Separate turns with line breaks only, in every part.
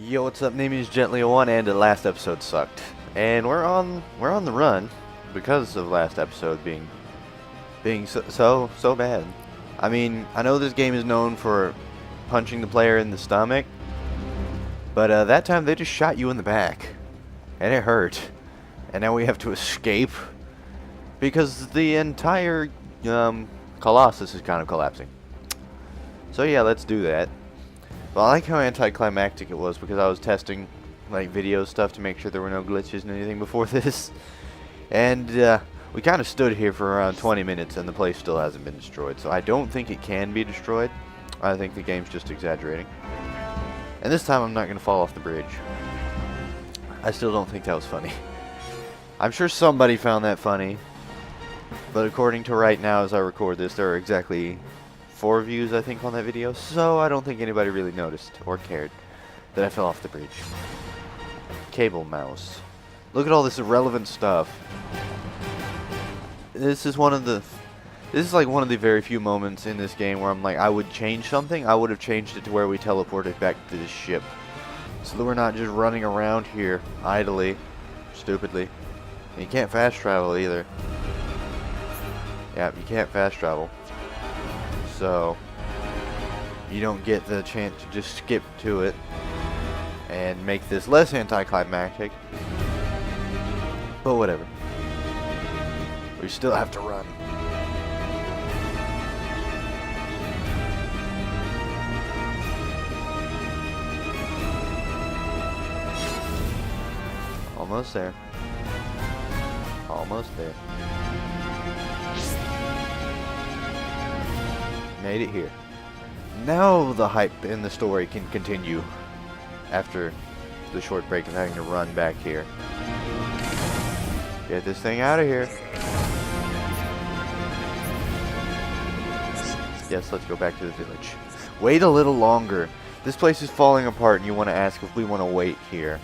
Yo, what's up? Name is Gently1, and the last episode sucked. And we're on the run because of last episode being so bad. I mean, I know this game is known for punching the player in the stomach, but that time they just shot you in the back, and it hurt. And now we have to escape because the entire Colossus is kind of collapsing. So yeah, let's do that. Well, I like how anticlimactic it was because I was testing like video stuff to make sure there were no glitches and anything before this. And we kind of stood here for around 20 minutes and the place still hasn't been destroyed. So I don't think it can be destroyed. I think the game's just exaggerating. And this time I'm not going to fall off the bridge. I still don't think that was funny. I'm sure somebody found that funny. But according to right now as I record this, there are exactly 4 views, I think, on that video, so I don't think anybody really noticed or cared that I fell off the bridge. Cable mouse. Look at all this irrelevant stuff. This is like one of the very few moments in this game where I'm like, I would change something. I would have changed it to where we teleported back to the ship, so that we're not just running around here idly, stupidly. And you can't fast travel either. Yeah, you can't fast travel. So, you don't get the chance to just skip to it and make this less anticlimactic. But whatever. We still have to run. Almost there. Almost there. Made it here. Now the hype in the story can continue after the short break of having to run back here. Get this thing out of here. Yes, let's go back to the village. Wait a little longer. This place is falling apart and you want to ask if we want to wait here.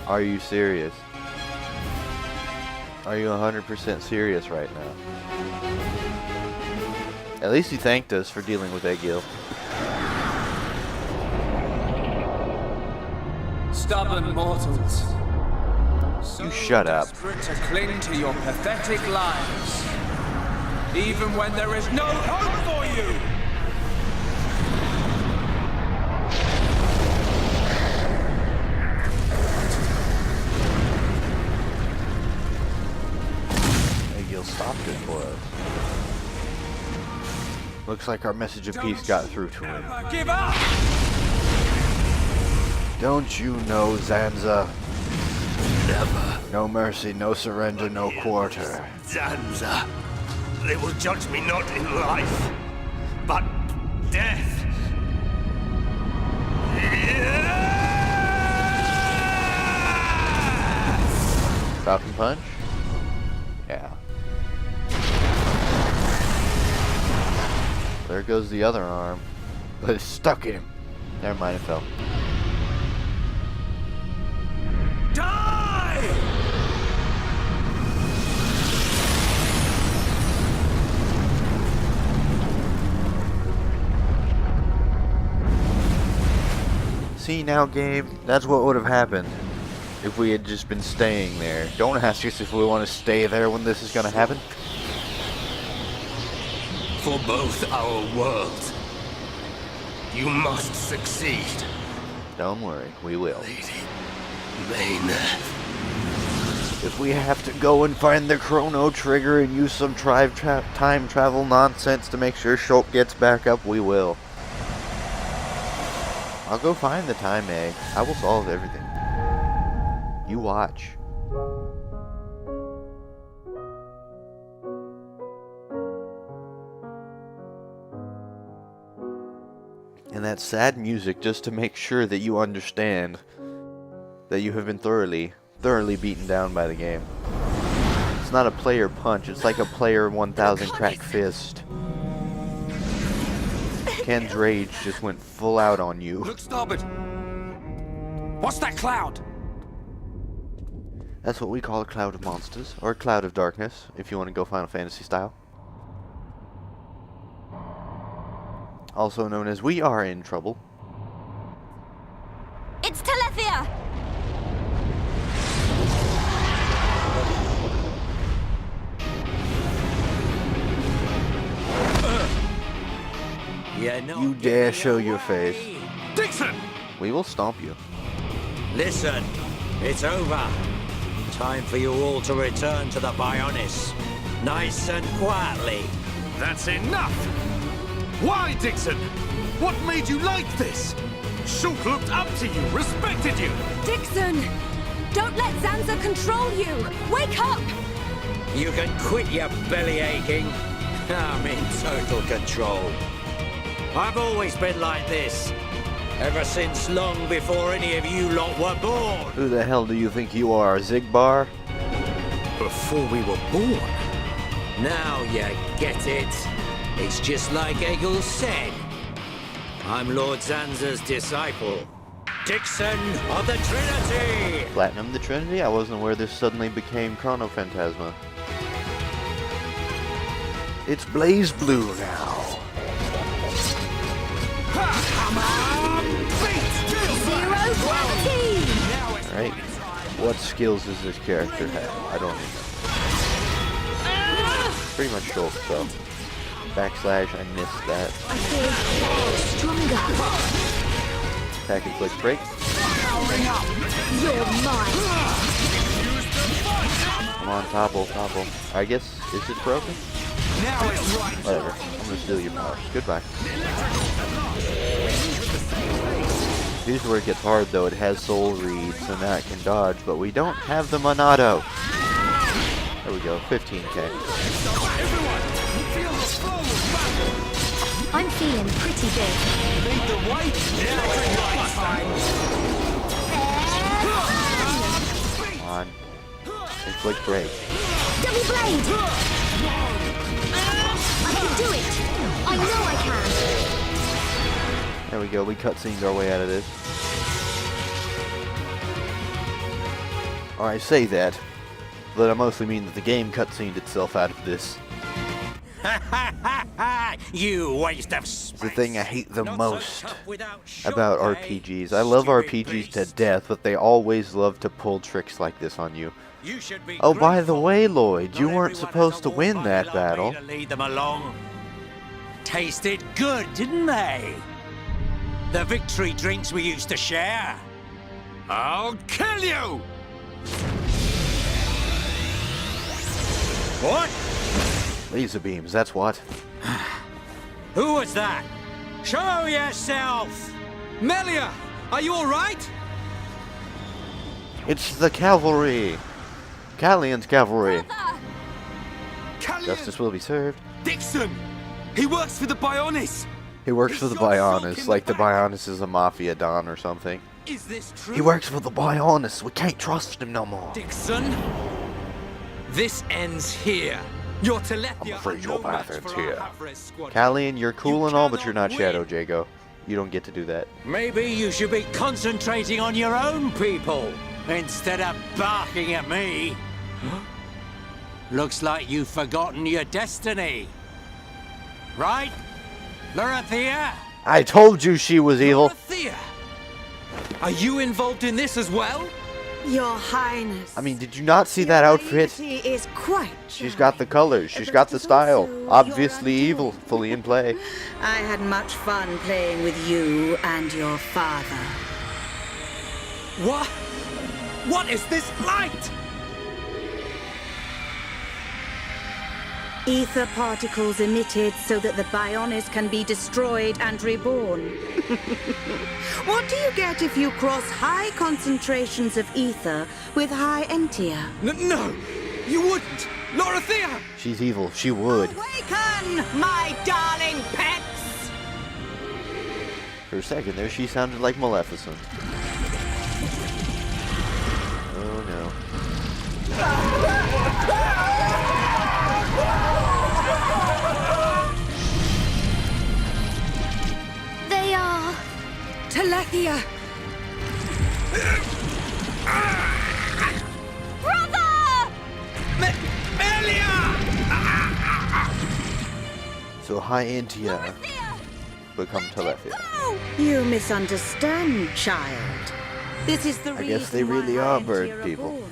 Are you serious? Are you 100% serious right now? At least he thanked us for dealing with Egil.
Stubborn mortals.
You shut up.
Desperate to cling to your pathetic lives, even when there is no hope for you.
Egil stopped it for us. Looks like our message of peace got through to him.
Never give up!
Don't you know, Zanza?
Never.
No mercy, no surrender, no quarter.
Zanza. They will judge me not in life, but death.
Falcon punch? Yeah. There goes the other arm. But it's stuck in him. Never mind, it fell.
Die!
See now, game? That's what would have happened if we had just been staying there. Don't ask us if we want to stay there when this is going to happen.
For both our worlds, you must succeed.
Don't worry, we will.
Lady Maynard.
If we have to go and find the chrono trigger and use some time travel nonsense to make sure Shulk gets back up, we will. I'll go find the time egg. I will solve everything. You watch. And that sad music just to make sure that you understand that you have been thoroughly beaten down by the game. It's not a player punch, it's like a player 1000 crack fist. Ken's rage just went full out on you.
Look starboard. What's that cloud?
That's what we call a cloud of monsters, or a cloud of darkness, if you want to go Final Fantasy style. also known as We Are in Trouble.
Dorothea!
You dare show your face.
Dixon!
We will stomp you.
Listen, it's over. Time for you all to return to the Mechonis. Nice and quietly.
That's enough! Why, Dixon? What made you like this? Shulk looked up to you, respected you!
Dixon! Don't let Zanza control you! Wake up!
You can quit your belly aching. I'm in total control. I've always been like this. Ever since long before any of you lot were born.
Who the hell do you think you are, Zigbar?
Before we were born?
Now you get it. It's just like Egil said. I'm Lord Zanza's disciple. Dixon of the Trinity!
Platinum the Trinity? I wasn't aware this suddenly became Chrono Phantasma. It's Blaze Blue now.
Zero gravity!
Alright. What skills does this character have? I don't even know. Pretty much Shulk, so. Backslash, I missed that.
I feel stronger.
Attack and click break.
You're mine.
Come on, topple. I guess, is it broken?
Now it's right.
Whatever. I'm gonna steal your power. Goodbye. Here's where it gets hard though. It has soul reads, so now it can dodge, but we don't have the Monado. There we go, 15k.
I'm feeling pretty big.
Lead the way.
Come on. And click break.
Double blade! I can do it! I know I can!
There we go, we cutscened our way out of this. Or I say that, but I mostly mean that the game cutscened itself out of this.
You waste of space.
It's the thing I hate the
Not
most
so tough without Shulk,
about
eh?
RPGs. I love
Stupid
RPGs to
beast.
death, but they always love to pull tricks like this on you.
You should be
Oh, by the
grateful.
way, Lloyd, you
Not
weren't
everyone
supposed
has
to
a
win
warm
that
body like
battle.
me to lead them along. Tasted good, didn't they? The victory drinks we used to share.
I'll kill you!
What?
Laser beams, that's what.
Who was that? Show yourself!
Melia, are you all right?
It's the cavalry! Callian's cavalry.
Brother!
Callian!
Justice will be served.
Dixon! He works for the Bionis!
He works for the
shot Shulk
Bionis,
in
like
the
the
back.
Bionis is a mafia don or something.
Is this true?
He works for the Bionis. We can't trust him no more.
Dixon? This ends here. Your Telethia
I'm afraid
are
your
no
path
match
ends
for our
here.
Havres squad.
Callian, you're cool
You
and all, but you're not
cannot
Shadow
win.
Jago. You don't get to do that.
Maybe you should be concentrating on your own people instead of barking at me. Looks like you've forgotten your destiny. Right? Dorothea?
I told you she was evil.
Dorothea! Are you involved in this as well?
Your Highness.
I mean, did you not see that outfit?
Naivety is quite
She's got the colors. She's
But
got the
it's
style.
also your
Obviously
undoing.
evil, fully in play.
I had much fun playing with you and your father.
What? What is this light?
Ether particles emitted so that the Bionis can be destroyed and reborn. What do you get if you cross high concentrations of ether with high entia?
No, you wouldn't. Dorothea!
She's evil. She would.
Awaken, my darling pets!
For a second there, she sounded like Maleficent. Oh no.
They are...
Telethia!
Brother!
Melia!
So High Entia
Dorothea!
become Telethia.
Go!
You misunderstand, child. This is the
I
reason
guess they
why
really are
High
bird
Entier
people.
born.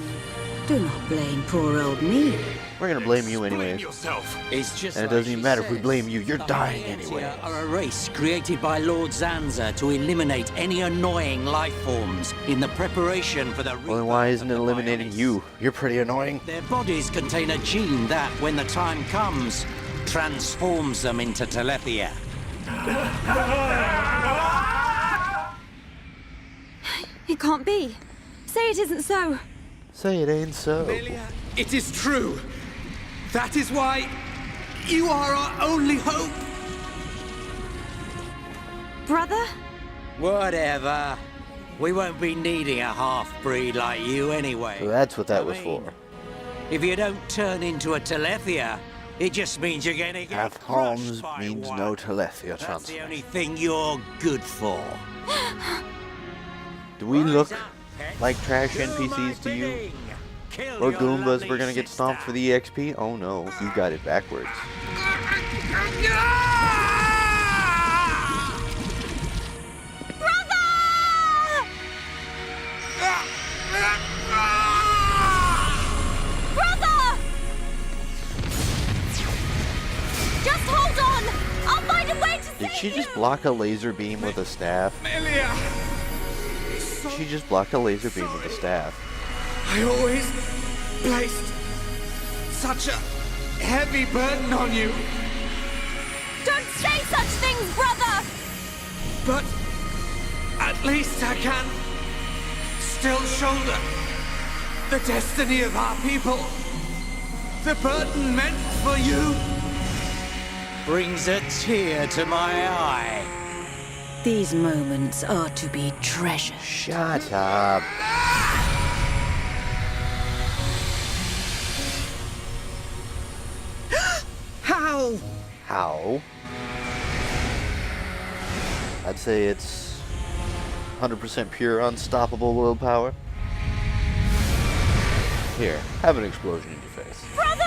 Do not blame poor old me.
We're gonna blame you
Explain
anyways.
yourself.
It's just
And it
like
doesn't even
she
matter if we
says.
blame you, you're
The
dying
High Entier
anyway.
are a race created by Lord Zanza to eliminate any annoying life forms in the preparation for the
Well, then why
rebirth
isn't
of
it
the
eliminating
Mechonis.
you? You're pretty annoying.
Their bodies contain a gene that, when the time comes, transforms them into Telethia.
It can't be. Say it isn't so.
Say it ain't so.
Amelia, it is true. That is why you are our only hope.
Brother?
Whatever. We won't be needing a half-breed like you anyway.
So that's what that
I
was
mean,
for.
If you don't turn into a Telethia, it just means you're gonna get
Half
crushed
harms
by
means
one.
no Telethia
That's the
transfer.
only thing you're good for.
Do we look
Rise up, pet.
like trash
Do my
NPCs to you?
bidding. Kill
Or
your
Goombas
lovely
we're gonna get stomped for the EXP? Oh no, you got it backwards.
Brother! Just hold on! I'll find a way to
Did
save
she just
you!
block a laser beam with a staff?
Amelia,
She just blocked a laser beam with a staff.
I always placed such a heavy burden on you.
Don't say such things, brother!
But at least I can still shoulder the destiny of our people. The burden meant for you.
Brings a tear to my eye.
These moments are to be treasured.
Shut up.
How?
How? I'd say it's 100% pure, unstoppable willpower. Here, have an explosion in your face.
Brother!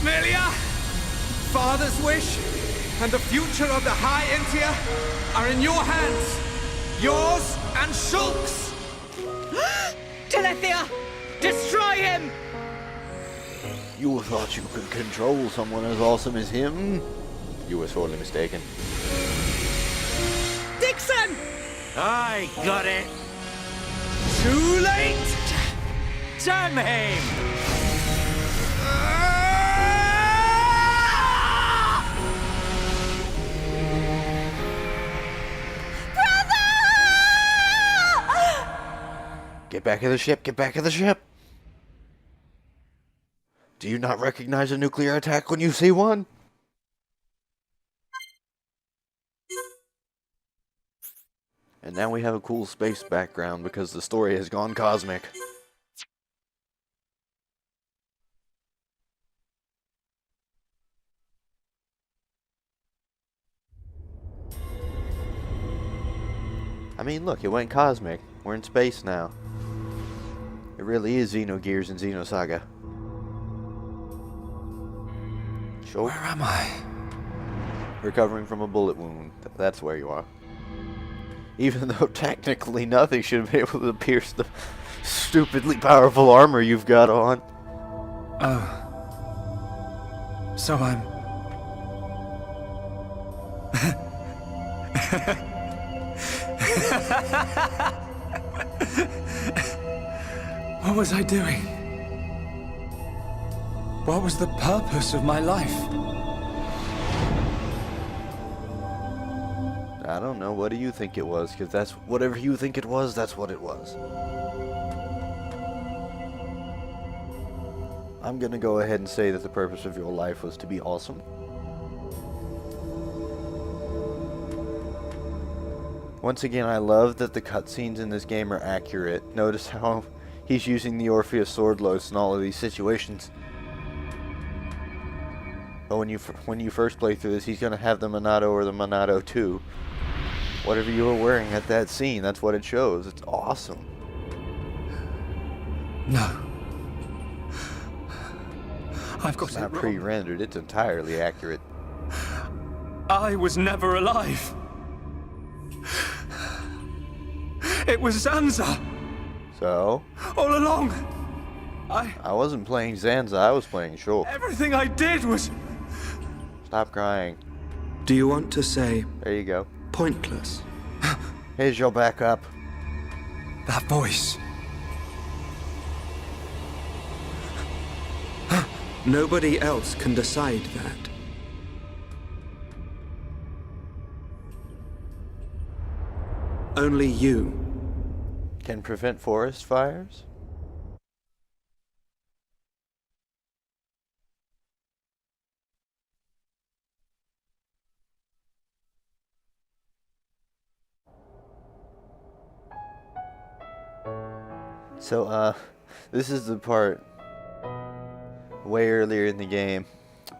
Amelia, Father's wish and the future of the High Entier are in your hands. Yours and Shulk's.
Telethia! Destroy him!
You thought you could control someone as awesome as him? You were sorely mistaken.
Dixon!
I got it. Too late. Damn him!
Get back of the ship, get back of the ship! Do you not recognize a nuclear attack when you see one? And now we have a cool space background because the story has gone cosmic. I mean, look, it went cosmic. We're in space now. It really is Xenogears and Xenosaga. Sure.
Where am I?
Recovering from a bullet wound. That's where you are. Even though technically nothing should be able to pierce the stupidly powerful armor you've got on.
Oh. So I'm... What was I doing? What was the purpose of my life?
I don't know. What do you think it was? Because that's whatever you think it was, that's what it was. I'm gonna go ahead and say that the purpose of your life was to be awesome. Once again, I love that the cutscenes in this game are accurate. Notice how he's using the Orpheus Swordlos in all of these situations. But when you first play through this, he's gonna have the Monado or the Monado 2. Whatever you were wearing at that scene, that's what it shows. It's awesome.
No. I've got
It's
it
not
wrong.
pre-rendered, it's entirely accurate.
I was never alive.
It was Zanza!
So?
All along!
I wasn't playing Zanza, I was playing Shulk.
Everything I did was...
Stop crying.
Do you want to say
There you go.
pointless?
Here's your backup.
That voice.
Nobody else can decide that. Only you.
Can prevent forest fires? So, this is the part way earlier in the game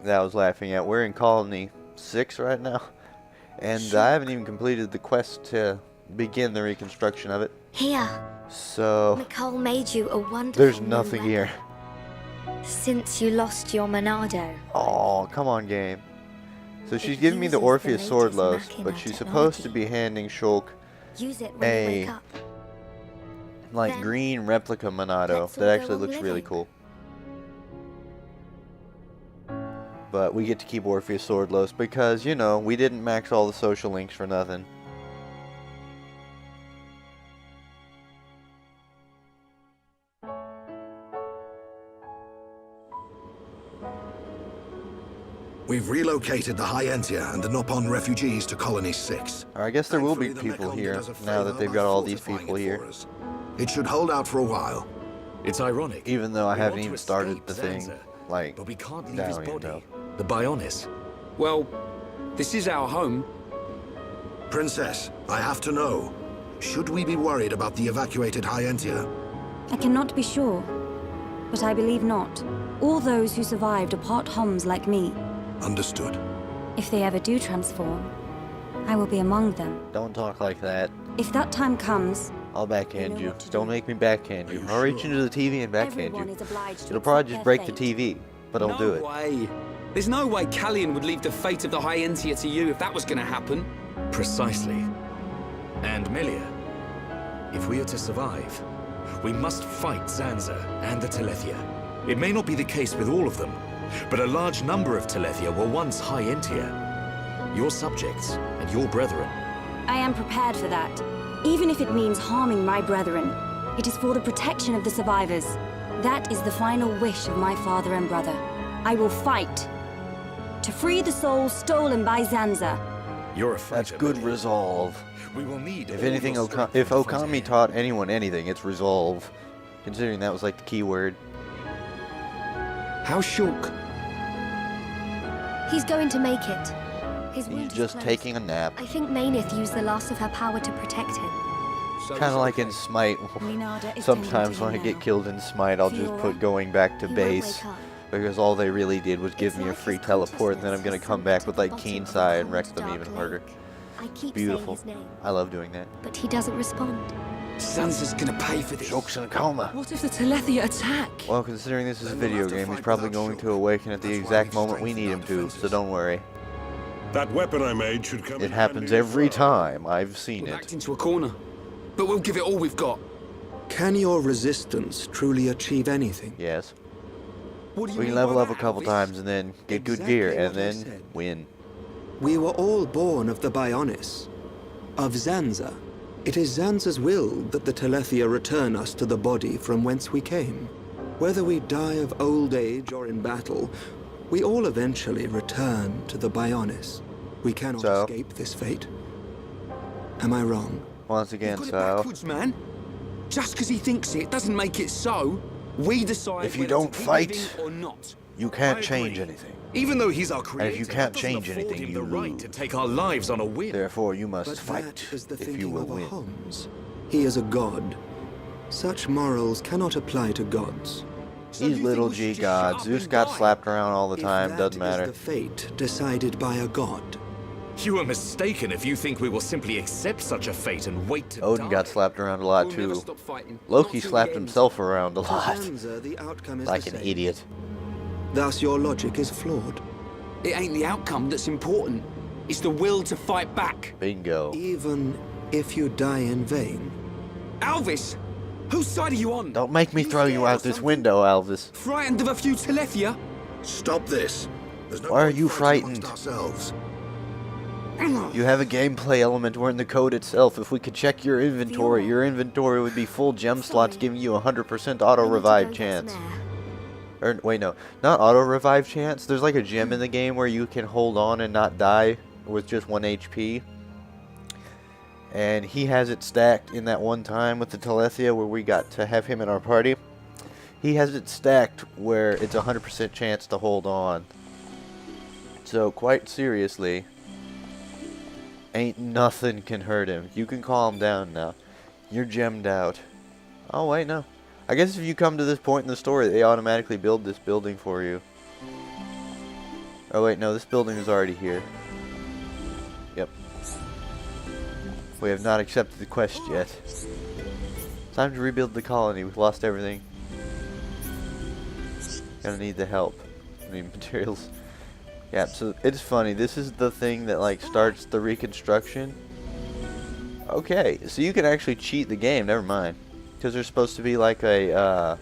that I was laughing at. We're in Colony 6 right now, and I haven't even completed the quest to begin the reconstruction of it.
Here,
So,
Nicole made you a wonderful
there's
new
nothing
weapon.
here.
Since you lost your Monado.
Oh, come on, game. So she's
It
giving me the
uses the
Orpheus sword
latest
loaf, but
Machina
she's supposed to
technology.
be handing Shulk
Use it when
Hey.
you wake up.
like
Then,
green replica Monado
let's all
that
go
actually
on
looks really
living.
cool. But we get to keep Orpheus sword loaves because, you know, we didn't max all the social links for nothing.
We've relocated the Hyentia and the Nopon refugees to Colony 6.
Or I guess there will be
Thankfully, the
people
Mechon
here
does a
now that
favor
they've
by
got all these
fortifying
people
it
here.
for us. It should hold out for a while.
It's ironic.
Even though I
We
haven't
want to
even started
escape
the thing,
Zanza,
like,
but we can't leave
I
his
don't even
body.
know.
The Bionis.
Well, this is our home.
Princess, I have to know. Should we be worried about the evacuated Hyentia?
I cannot be sure, but I believe not. All those who survived are part Homs like me.
Understood.
If they ever do transform, I will be among them.
Don't talk like that.
If that time comes,
I'll backhand
know
you.
what to
Don't
do.
make me backhand you.
Are you
I'll reach
sure?
into the TV and backhand
everyone
you.
is obliged to
It'll probably
accept
just
their
break the
fate.
TV, but I'll do it.
No way. There's no way Callian would leave the fate of the Hyentia to you if that was gonna happen.
Precisely. And Melia, if we are to survive, we must fight Zanza and the Telethia. It may not be the case with all of them, but a large number of Telethia were once Hyentia. Your subjects and your brethren.
I am prepared for that. Even if it means harming my brethren, it is for the protection of the survivors. That is the final wish of my father and brother. I will fight to free the souls stolen by Zanza.
You're a fighter.
That's good
Melia.
resolve.
We will need
If
all
anything,
your strength
if
to fight
Okami
ahead.
taught anyone anything, it's resolve. Considering that was like the key word.
How's Shulk?
He's going to make it. His wound
He's
is
just
closed.
taking a nap.
I think Mainith used the last of her power to protect him.
Kind of like in Smite.
Minada is
Sometimes
tending to
when I
him
get
now.
killed in Smite, I'll just
Feel
put
right?
going back to
He won't
base.
wake up.
Because all they really did was give
It's
me a
like
free
his
teleport, and then I'm
consciousness
gonna come
has
back
sunk
with
to the
like
bottom
Keen
of the
Sai and
cold,
wreck them
dark
even
lake.
harder.
I keep
Beautiful.
saying his name,
I love doing that.
but he doesn't respond.
Zanza's gonna pay for this.
Shulk's in a coma.
What if the Telethia attack?
Well, considering this is a
Then we'll
video
have to
game, he's
fight
probably
without
going to
Shulk.
awaken at the
That's why
exact
we
moment we
strengthened
need
our
him to, so
defenses.
don't worry.
That weapon I made should come
It
in
happens
handy as
every
well.
time. I've seen
We're
it.
backed into a corner. But we'll give it all we've got.
Can your resistance truly achieve anything?
Yes.
What do you
We can
mean
level
by
up a
that,
couple
Elvis?
times and then get good
Exactly
gear and
what I
then
said.
win.
We were all born of the Bionis, of Zanza. It is Zanza's will that the Telethia return us to the body from whence we came. Whether we die of old age or in battle, we all eventually return to the Bionis. We cannot
So?
escape this fate. Am I wrong?
Once
You've
again,
got it
so
backwards, man. Just because he thinks it doesn't make it so. We decide
If you
whether to
don't
keep
fight,
living or not.
you can't
I
change
agree.
anything.
Even though he's our
And
creator,
if you can't
that doesn't
change
afford
anything,
him
you
the right
lose.
to take our lives on a whim.
Therefore, you
But
must fight
that is the
if you
thinking
will
of a
win.
Homs. He is a god. Such morals cannot apply to gods.
So you
These
think
little
we should
G
just
gods.
shut up
Zeus
and
got
die?
slapped around all the
If
time,
that
doesn't
is
matter.
the fate decided by a god.
You are mistaken if you think we will simply accept such a fate and wait to
Odin
die.
got slapped around a lot
We'll never
too.
stop fighting.
Loki
Not till
slapped
the end.
himself around a
For
lot.
Zanza, the outcome is
Like
the
an
same.
idiot.
Thus, your logic is flawed.
It ain't the outcome that's important. It's the will to fight back.
Bingo.
Even if you die in vain,
Alvis! Whose side are you on?
Don't make me throw you out this window, Alvis.
Frightened of a few Telethia?
Stop this. There's no
Why are
point
you
fighting
frightened?
amongst ourselves.
You have a gameplay element. We're in the code itself. If we could check your inventory would be full gem slots giving you 100% auto revive chance. Or wait, no, not auto revive chance. There's like a gem in the game where you can hold on and not die with just 1 HP. And he has it stacked in that one time with the Telethia where we got to have him in our party. He has it stacked where it's 100% chance to hold on. So quite seriously, ain't nothing can hurt him. You can calm down now. You're gemmed out. Oh wait, no. I guess if you come to this point in the story, they automatically build this building for you. Oh wait, no, this building is already here. Yep. We have not accepted the quest yet. Time to rebuild the colony. We've lost everything. Gonna need the help. I need materials. Yeah, so it's funny. This is the thing that like starts the reconstruction. Okay, so you can actually cheat the game. Never mind. Because there's supposed to be like a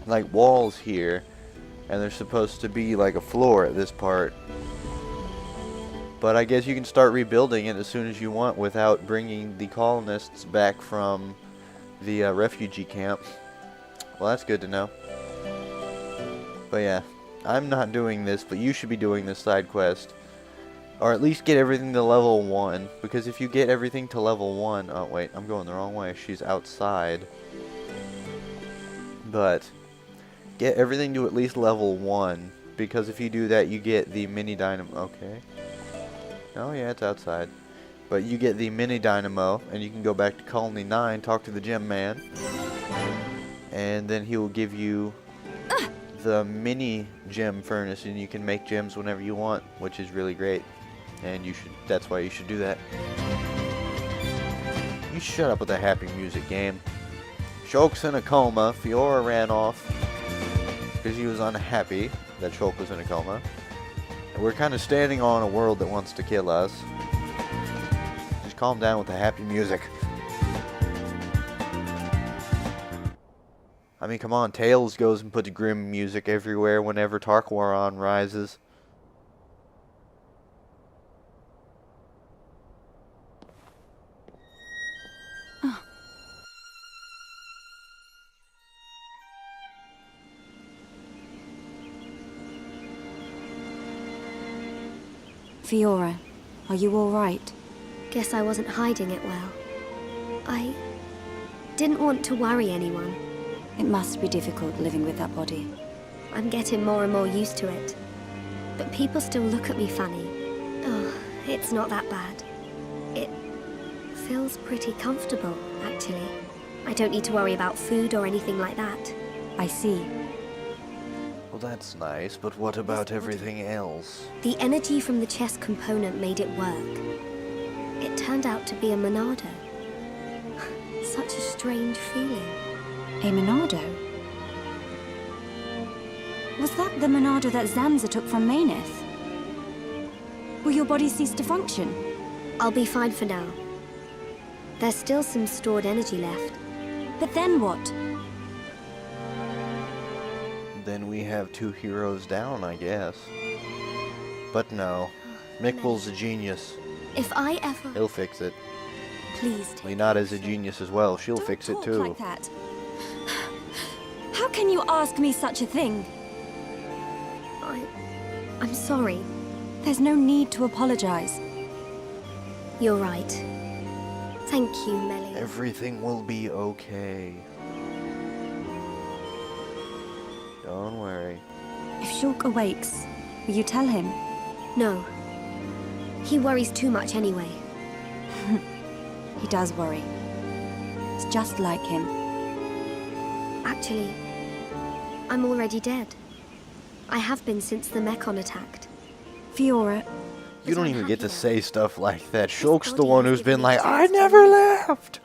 like walls here, and there's supposed to be like a floor at this part. But I guess you can start rebuilding it as soon as you want without bringing the colonists back from the refugee camp. Well, that's good to know. But yeah, I'm not doing this, but you should be doing this side quest. Or at least get everything to level 1. Because if you get everything to level 1... Oh, wait, I'm going the wrong way. She's outside. But get everything to at least level 1. Because if you do that, you get the mini dynamo. Okay. Oh, yeah, it's outside. But you get the mini dynamo, and you can go back to Colony 9, talk to the gem man. And then he will give you the mini gem furnace, and you can make gems whenever you want, which is really great. And you should, that's why you should do that. You shut up with the happy music game. Shulk's in a coma. Fiora ran off because he was unhappy that Shulk was in a coma. And we're kind of standing on a world that wants to kill us. Just calm down with the happy music. I mean, come on, Tails goes and puts grim music everywhere whenever Tarkwaron rises.
Fiora, are you all right?
Guess I wasn't hiding it well. I didn't want to worry anyone.
It must be difficult living with that body.
I'm getting more and more used to it. But people still look at me funny. Oh, it's not that bad. It feels pretty comfortable, actually. I don't need to worry about food or anything like that.
I see.
Well, that's nice, but what about everything else?
The energy from the chest component made it work. It turned out to be a Monado. Such a strange feeling.
A Monado? Was that the Monado that Zanza took from Mechonis? Will your body cease to function?
I'll be fine for now. There's still some stored energy left.
But then what?
Then we have 2 heroes down, I guess. But no. Miquel's a genius.
If I ever...
He'll fix it.
Please take
Leonata's a genius as well. She'll fix it too.
Like that. How can you ask me such a thing?
I'm sorry.
There's no need to apologize.
You're right. Thank you, Melia.
Everything will be okay. Don't worry.
If Shulk awakes, will you tell him?
No. He worries too much anyway.
He does worry. It's just like him.
Actually, I'm already dead. I have been since the Mechon attacked.
Fiora...
You don't even get to say stuff like that. Shulk's the one who's been like, I never left!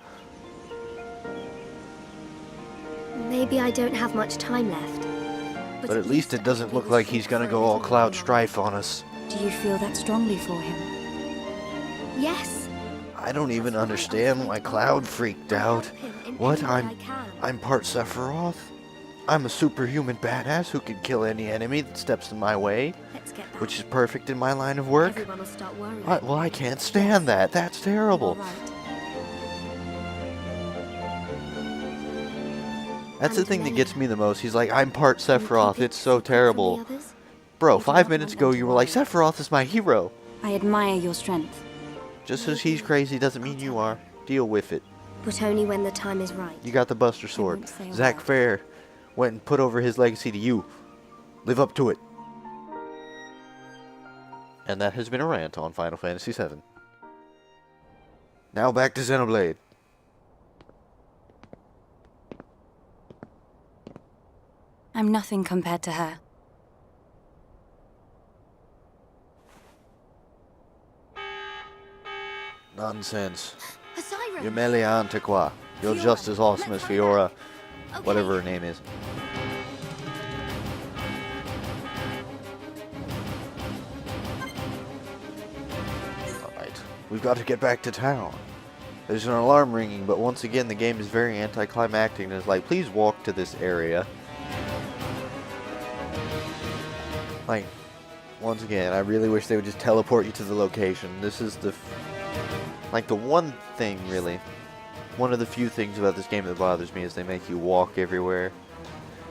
Maybe I don't have much time left.
But at least it doesn't look like he's gonna go all Cloud Strife on us.
Do you feel that strongly for him?
Yes.
I don't even understand why Cloud freaked out. What? I'm part Sephiroth? I'm a superhuman badass who can kill any enemy that steps in my way, which is perfect in my line of work.
Everyone will start worrying.
Well, I can't stand that. That's terrible. That's the thing that gets me the most. He's like, I'm part Sephiroth. It's so terrible. Bro, 5 minutes ago you were like, Sephiroth is my hero.
I admire your strength.
Just because he's crazy doesn't mean you are. Deal with it.
But only when the time is right.
You got the Buster Sword. Zack Fair went and put over his legacy to you. Live up to it. And that has been a rant on Final Fantasy VII. Now back to Xenoblade.
I'm nothing compared to her.
Nonsense.
Asira!
You're Meliante qua. You're just as awesome as Fiora, whatever her name is. Alright, we've got to get back to town. There's an alarm ringing, but once again the game is very anticlimactic and is like, please walk to this area. Like, once again, I really wish they would just teleport you to the location. This is the one thing, really. One of the few things about this game that bothers me is they make you walk everywhere.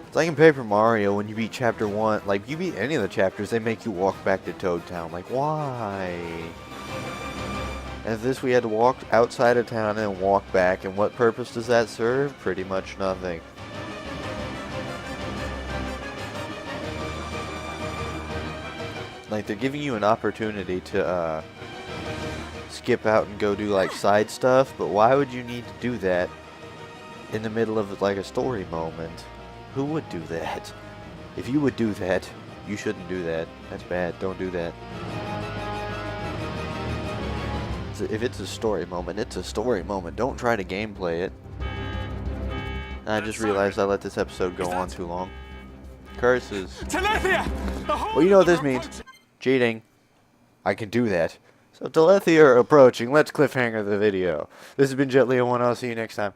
It's like in Paper Mario, when you beat Chapter 1, like, you beat any of the chapters, they make you walk back to Toad Town. Like, why? As this, we had to walk outside of town and walk back, and what purpose does that serve? Pretty much nothing. Like, they're giving you an opportunity to, skip out and go do, like, side stuff, but why would you need to do that in the middle of, like, a story moment? Who would do that? If you would do that, you shouldn't do that. That's bad. Don't do that. If it's a story moment, it's a story moment. Don't try to gameplay it. I just realized I let this episode go on too long. Curses. Well, you know what this means. Cheating. I can do that. So Telethia are approaching. Let's cliffhanger the video. This has been Jet Leo 1. I'll see you next time.